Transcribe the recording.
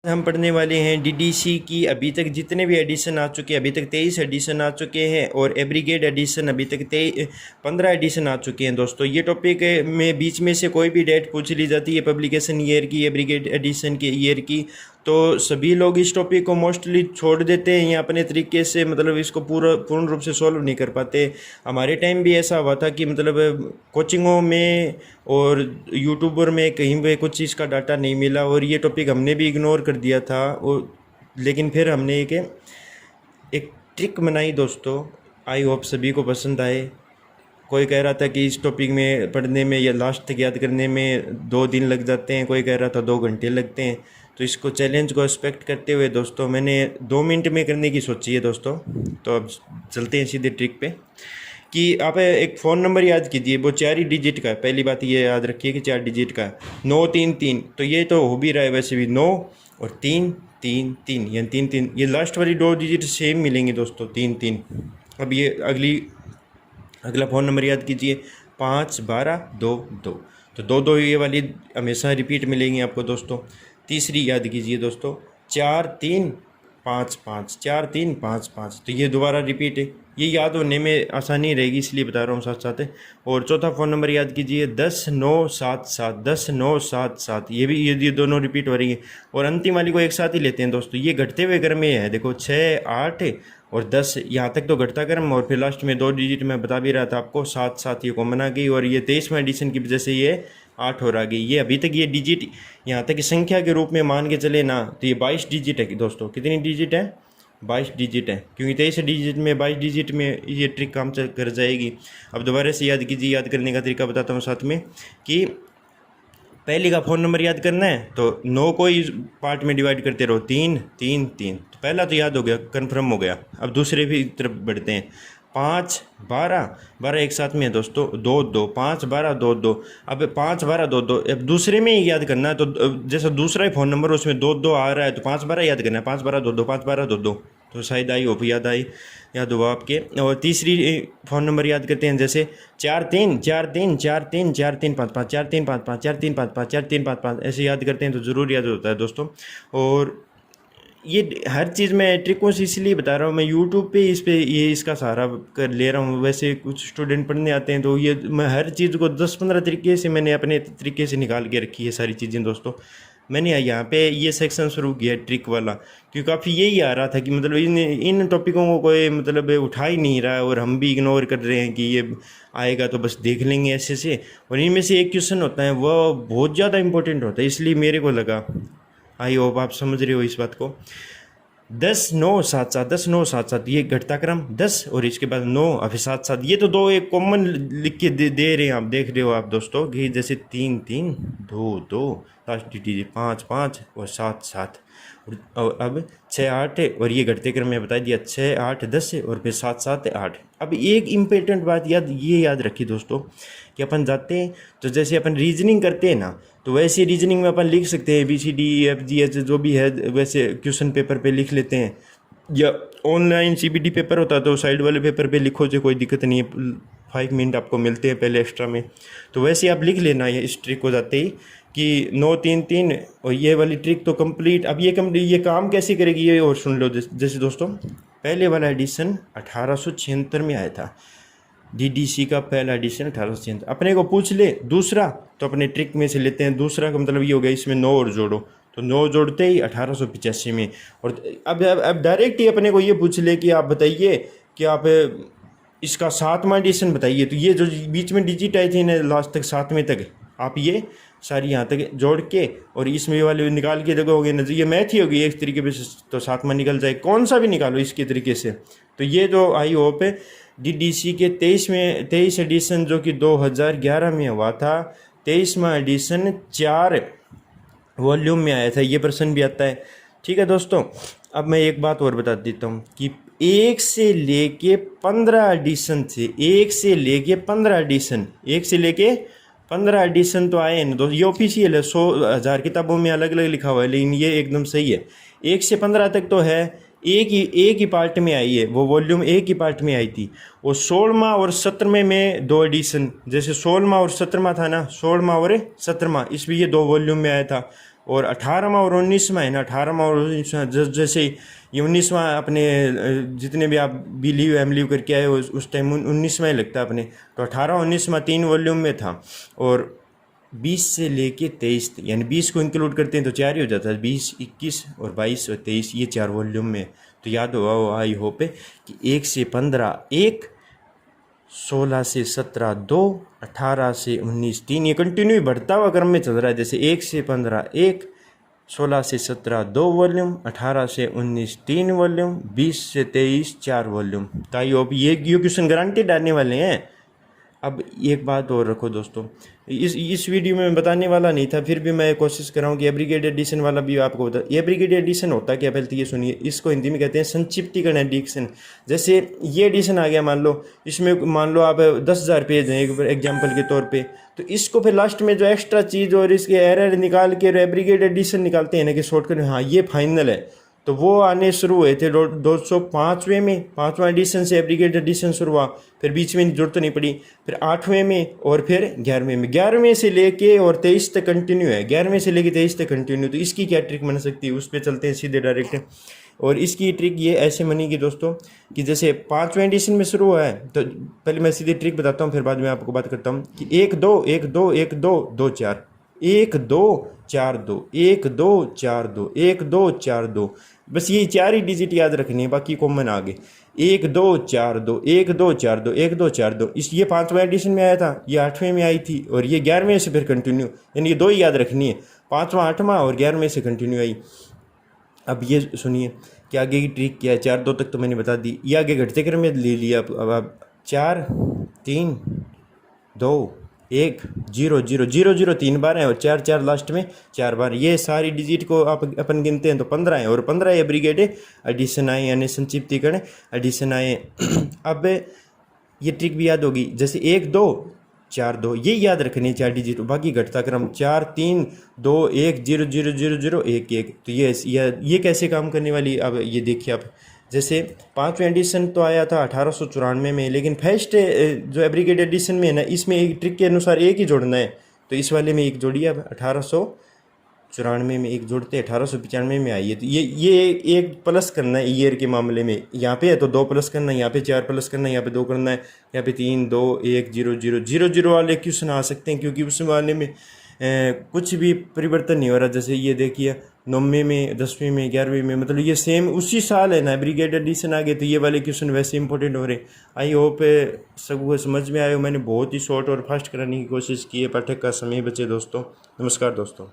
हम पढ़ने वाले हैं डीडीसी की अभी तक जितने भी एडिशन आ चुके हैं, अभी तक 23 एडिशन आ चुके हैं और एब्रिगेड एडिशन अभी तक 15 एडिशन आ चुके हैं दोस्तों। ये टॉपिक में बीच में से कोई भी डेट पूछ ली जाती है पब्लिकेशन ईयर की, एब्रिगेड एडिशन के ईयर की, तो सभी लोग इस टॉपिक को मोस्टली छोड़ देते हैं या अपने तरीके से मतलब इसको पूर्ण रूप से सॉल्व नहीं कर पाते। हमारे टाइम भी ऐसा हुआ था कि मतलब कोचिंगों में और यूट्यूबर में कहीं पे कुछ चीज़ का डाटा नहीं मिला और ये टॉपिक हमने भी इग्नोर कर दिया था। और लेकिन फिर हमने एक ट्रिक बनाई दोस्तों, आई होप सभी को पसंद आए। कोई कह रहा था कि इस टॉपिक में पढ़ने में या लास्ट तक याद करने में 2 दिन लग जाते हैं, कोई कह रहा था 2 घंटे लगते हैं। तो इसको चैलेंज को एक्सपेक्ट करते हुए दोस्तों मैंने 2 मिनट में करने की सोची है दोस्तों। तो अब चलते हैं सीधे ट्रिक पे कि आप एक फ़ोन नंबर याद कीजिए, वो 4 ही डिजिट का है। पहली बात ये याद रखिए कि 4 डिजिट का है। 933, तो ये तो हो भी रहा है वैसे भी, 9 और 3 3 3 यानी 3 3, ये लास्ट वाली 2 डिजिट सेम मिलेंगे दोस्तों, 3 3। अब ये अगला फ़ोन नंबर याद कीजिए 5 12 2 2, तो 2 2 ये वाली हमेशा रिपीट मिलेंगी आपको दोस्तों। तीसरी याद कीजिए दोस्तों 4 3 5 5, 4 3 5 5, तो ये दोबारा रिपीट है। ये याद होने में आसानी रहेगी इसलिए बता रहा हूँ साथ साथ। और चौथा फ़ोन नंबर याद कीजिए 10 9 7 7, 10 9 7 7, ये भी ये दोनों रिपीट हो रही है। और अंतिम वाली को एक साथ ही लेते हैं दोस्तों, ये घटते हुए क्रम में है, देखो 6 8 और 10, यहाँ तक तो घटता क्रम, और फिर लास्ट में 2 डिजिट मैं बता भी रहा था आपको 7 7, ये कॉमन आ गई। और ये 23वें एडिशन की वजह से ये 8 और आ गई। ये अभी तक ये डिजिट यहाँ तक की संख्या के रूप में मान के चले ना, तो ये 22 डिजिट है दोस्तों। कितनी डिजिट है? 22 डिजिट है, क्योंकि 23 डिजिट में 22 डिजिट में ये ट्रिक काम कर जाएगी। अब दोबारा से याद कीजिए, याद करने का तरीका बताता हूँ साथ में कि पहले का फ़ोन नंबर याद करना है तो 9 को ही पार्ट में डिवाइड करते रहो, 3 3 3, तो पहला तो याद हो गया, कन्फर्म हो गया। अब दूसरे भी तरफ बढ़ते हैं, 5 12 12 एक साथ में है दोस्तों, 2 2 5 12 2 2। अब 5 12 2 2 अब दूसरे में ही याद करना है, तो जैसा दूसरा ही फ़ोन नंबर उसमें 2 2 आ रहा है तो 5 12 याद करना है, 5 12 2 2, 5 12 2 2। तो शायद आई होप याद हुआ आपके। और तीसरी फ़ोन नंबर याद करते हैं, जैसे 4 3 4 3 4 3 4 3 5 5, 4 3 5 5, 4 3 5 5, 4 3 5 5, ऐसे याद करते हैं तो ज़रूर याद होता है दोस्तों। और ये हर चीज़ मैं ट्रिकों से इसलिए बता रहा हूँ, मैं यूट्यूब पे इसका सहारा कर ले रहा हूँ। वैसे कुछ स्टूडेंट पढ़ने आते हैं तो ये मैं हर चीज़ को 10-15 तरीके से मैंने अपने तरीके से निकाल के रखी है सारी चीज़ें दोस्तों। मैंने यहाँ पे ये सेक्शन शुरू किया ट्रिक वाला, क्योंकि काफ़ी यही आ रहा था कि मतलब इन टॉपिकों को कोई मतलब उठा ही नहीं रहा है और हम भी इग्नोर कर रहे हैं कि ये आएगा तो बस देख लेंगे ऐसे से। और इनमें से एक क्वेश्चन होता है वो बहुत ज़्यादा इंपॉर्टेंट होता है, इसलिए मेरे को लगा, आई होप आप समझ रहे हो इस बात को। 10 9 7 7, 10 9 7 7, ये घटता क्रम 10 और इसके बाद 9 और फिर 7 7, ये तो 2 एक कॉमन लिख के दे रहे हैं, आप देख रहे हो आप दोस्तों कि जैसे 3 3 2 2, लास्ट डिजिट 5 5 और 7 7। और अब 6 8 और ये घटते क्रम में बता दिया 6 8 10 और फिर 7 7 8। अब एक इम्पोर्टेंट बात याद रखिए दोस्तों कि अपन जाते हैं तो जैसे अपन रीजनिंग करते हैं ना, तो वैसे रीजनिंग में अपन लिख सकते हैं ABCD EF G H जो भी है, वैसे क्वेश्चन पेपर पे लिख लेते हैं, या ऑनलाइन CBT पेपर होता है तो साइड वाले पेपर पे लिखो जो कोई दिक्कत नहीं है, 5 मिनट आपको मिलते हैं पहले एक्स्ट्रा में, तो वैसे आप लिख लेना है इस ट्रिक को जाते ही कि 9 3 3। और ये वाली ट्रिक तो कंप्लीट। अब ये काम कैसे करेगी ये और सुन लो। जैसे दोस्तों पहले वाला एडिशन 1876 में आया था, DDC का पहला एडिशन 1876। अपने को पूछ ले दूसरा तो अपने ट्रिक में से लेते हैं, दूसरा का मतलब ये हो गया इसमें 9 और जोड़ो, तो 9 जोड़ते ही 1885 में। और अब डायरेक्ट ही अपने को ये पूछ ले कि आप बताइए कि आप इसका 7वां एडिशन बताइए, तो ये जो बीच में डिजिट आई थी ना लास्ट तक 7वें तक, आप ये सारी यहाँ तक जोड़ के और इसमें वाले निकाल के देखोगे ना, ये मैथ ही होगी एक तरीके से, तो 7वां निकल जाए, कौन सा भी निकालो इसके तरीके से। तो ये जो आई होप DDC के 23 एडिशन जो कि 2011 में हुआ था, 23वां एडिशन 4 वॉल्यूम में आया था, ये प्रश्न भी आता है। ठीक है दोस्तों, अब मैं एक बात और बता देता हूँ कि 1 से लेके 15 एडिशन थे, 1 से लेके 15 एडिशन तो आए हैं दोस्तों। ये ऑफिशियल है, 100,000 किताबों में अलग अलग लिखा हुआ है, लेकिन ये एकदम सही है। 1 से 15 तक तो है, एक ही पार्ट में आई है, वो वॉल्यूम एक ही पार्ट में आई थी। और 16वां और 17वें में 2 एडिशन, जैसे 16वां और 17वां था ना, 16वां और 17वां, इसमें ये 2 वॉल्यूम में आया था। और 18वां और 19वां है ना, 18वां और 19वां जैसे ये 19वां अपने जितने भी आप बी लीव एम लीव करके आए उस टाइम 19वां ही लगता है अपने, तो 18 19वां 3 वॉल्यूम में था। और 20 से लेके 23 यानी 20 को इंक्लूड करते हैं तो 4 ही हो जाता है, 20 21 और 22 और 23 ये 4 वॉल्यूम में। तो याद होगा आई होप है कि 1 से 15 1, 16 से 17 2, 18 से 19 3, ये कंटिन्यू बढ़ता हुआ क्रम में चल रहा है। जैसे 1 से 15 1, 16 से 17 2 वॉल्यूम, 18 से 19 3 वॉल्यूम, 20 से 23 4 वॉल्यूम। ताई होप ये क्वेश्चन गारंटेड आने वाले हैं। अब एक बात और रखो दोस्तों, इस वीडियो में मैं बताने वाला नहीं था, फिर भी मैं कोशिश कर रहा हूँ कि एब्रीगेड एडिशन वाला भी आपको बता। एब्रीगेड एडिशन होता क्या, पहले तो ये सुनिए, इसको हिंदी में कहते हैं संक्षिप्तीकरण एडिशन। जैसे ये एडिशन आ गया, मान लो इसमें मान लो आप 10,000 पेज हैं एक एग्जाम्पल के तौर पे, तो इसको फिर लास्ट में जो एक्स्ट्रा चीज़ और इसके एरर निकाल के एब्रीगेड एडिशन निकालते हैं ना कि शॉर्टकट, हाँ ये फाइनल है, तो वो आने शुरू हुए थे 205वें में, 5वां एडिशन से एब्रीगेड एडिशन शुरू हुआ, फिर बीच में जरूरत नहीं पड़ी, फिर 8वें में और फिर 11वें में। 11वें से लेके और 23 तक कंटिन्यू है, 11वें से लेके 23 तक कंटिन्यू। तो इसकी क्या ट्रिक बन सकती है, उस पर चलते हैं सीधे डायरेक्ट। और इसकी ट्रिक ये ऐसे बनेगी दोस्तों कि जैसे 5वें एडिशन में शुरू हुआ है, तो पहले मैं सीधे ट्रिक बताता हूँ, फिर बाद में आपको बात करता हूँ कि 1 2 1 2 1 2 2 4 1 2 4 2 1 2 4 2 1 2 4 2, बस ये 4 ही डिजिट याद रखनी है, बाकी कॉमन आगे 1 2 4 2 1 2 4 2 1 2 4 2। इस ये 5वां एडिशन में आया था, ये 8वें में आई थी, और ये 11वें से फिर कंटिन्यू, यानी ये 2 ही याद रखनी है, 5वां 8वां और 11वें से कंटिन्यू आई। अब ये सुनिए कि आगे की ट्रिक क्या है। 4 2 तक तो मैंने बता दी, ये आगे घटते क्रम में ले लिया। अब आप 4 3 2 1 0 0 0 0 3 बार है और 4 4 लास्ट में 4 बार, ये सारी डिजिट को आप अपन गिनते हैं तो 15 है, और 15 एब्रीगेड एडिशन आए यानी संक्षिप्तीकरण एडिशन आए। अब ये ट्रिक भी याद होगी, जैसे 1 2 4 2 ये याद रखनी है 4 डिजिट, बाकी घटता क्रम 4 3 2 1 0 0 0 0 1 1। तो ये कैसे काम करने वाली, अब ये देखिए आप, जैसे 5वें एडिशन तो आया था 1894 में, लेकिन फर्स्ट जो एब्रीगेड एडिशन में है ना, इसमें एक ट्रिक के अनुसार एक ही जोड़ना है, तो इस वाले में एक जोड़िए। अब 1894 में एक जोड़ते 1895 में आई है, तो ये एक प्लस करना है ईयर के मामले में, यहाँ पे है तो 2 प्लस करना है, यहाँ पे 4 प्लस करना है, यहाँ पे 2 करना है, यहाँ पे 3 2 1 0 0 0 0 वाले क्वेश्चन आ सकते हैं, क्योंकि उस वाले में कुछ भी परिवर्तन नहीं हो रहा। जैसे ये देखिए 9वें में 10वें में 11वें में, मतलब ये सेम उसी साल है ना, एब्रीगेड एडिशन आ गए, तो ये वाले क्वेश्चन वैसे इंपॉर्टेंट हो रहे। आई होप सबको समझ में आए। मैंने बहुत ही शॉर्ट और फास्ट कराने की कोशिश की है, पाठक का समय बचे दोस्तों। नमस्कार दोस्तों।